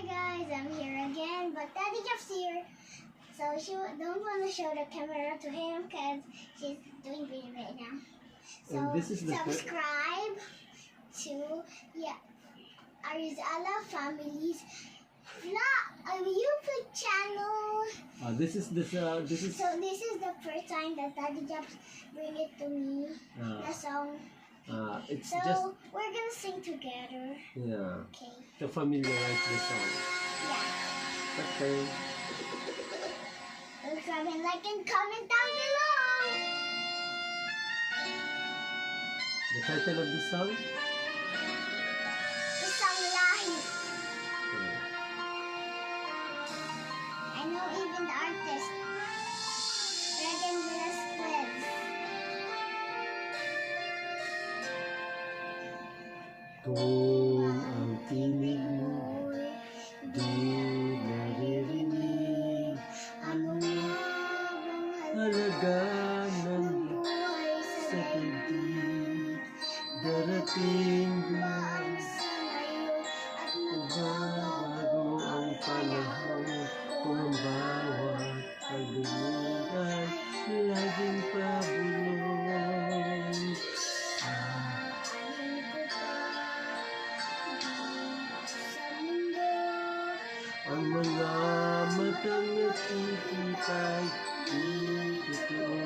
Hi guys, I'm here again, but Daddy Jeff's here. So she don't want to show the camera to him because she's doing video right now. So And this is the subscribe to Arizala Family's vlog, YouTube channel. This is So this is the first time that Daddy Jeff bring it to me, the song. it's So just we're gonna sing together. to Okay. familiarize the song. Yeah. Okay. Subscribe and like and comment down below. The title of the song? Isang lahi. I know even the artist. Dragon Velasquez. Kung ang tinig mo di naririnig, Ano na bang halaga ng buhay sa sa daigdig, darating daan din sa ngayon at bago ang panahon, kung ang bawat pagdulog ay laging pabulong. alin ko pa sa mundo. Ang mga matang nakikita'y di totoo.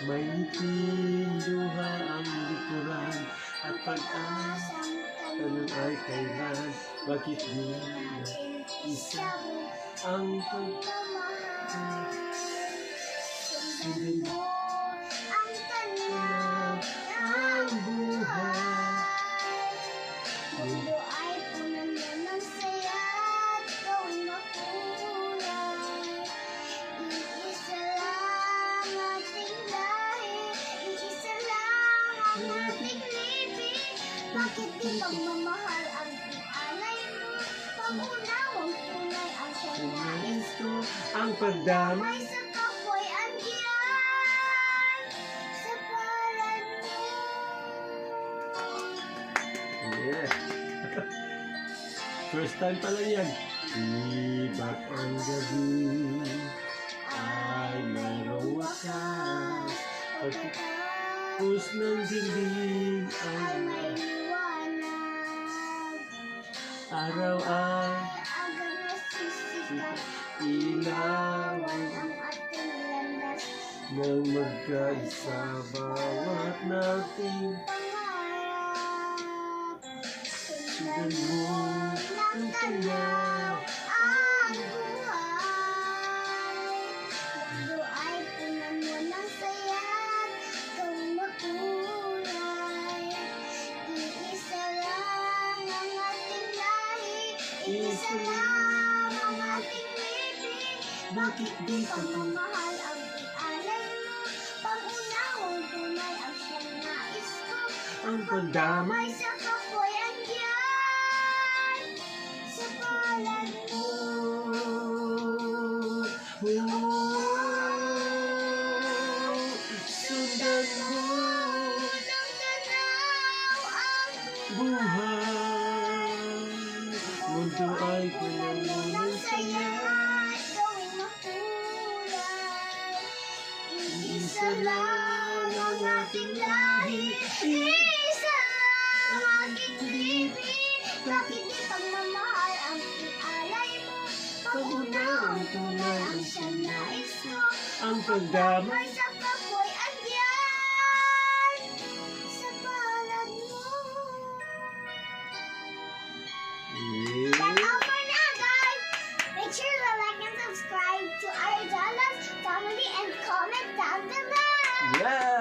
May ngipin, luha ang likuran, at pag-asa Asang tanong ay kailan. Bakit di isa ang pagmamahal. Sundan Sundan mo ang tanaw ng buhay. Mundo ay punan mo ng saya at gawin makulay. Iisa lang ating lahi, iisa lang ang ating libing. Bakit di pagmamahal ang alay mo? Pag-unawang tunay ang siyang nais ko. ang pagdamay. May sa kapwa'y andiyan sa palad mo. Yeah. First time pala yan. Ibak ang gabi ay mayroong wakas. Pagkatapos ng dilim Ay ay may liwanag. araw ay Aga nasisikat. ilaw Ang ating landas. ng magkaisa bawat nating Pangarap. sundan mo ang tanaw. Ang buhay. Mundo ay punan mo ng saya at gawin makulay. Iisa lang ang ating lahi, iisa lang ang ating libing. Bakit di pagmamahal ang ialay mo? Pag-unawang tunay ang siyang nais ko. Ang pagdamay May sa kapwa'y andiyan sa palad mo. sundan mo Ng tanaw ang buhay. Mundo ay punan mo ng saya. at gawin makulay. Iisa lang ang ating lahi, iisa lang ang ating libing. Bakit di pagmamahal ang ialay mo? Pag-unawang tunay ang siyang nais ko. Ang pagdamay. May sa kapwa'y andiyan sa palad mo. That's all for now, guys. Make sure to like and subscribe to Arizala's family and comment down below. Yeah.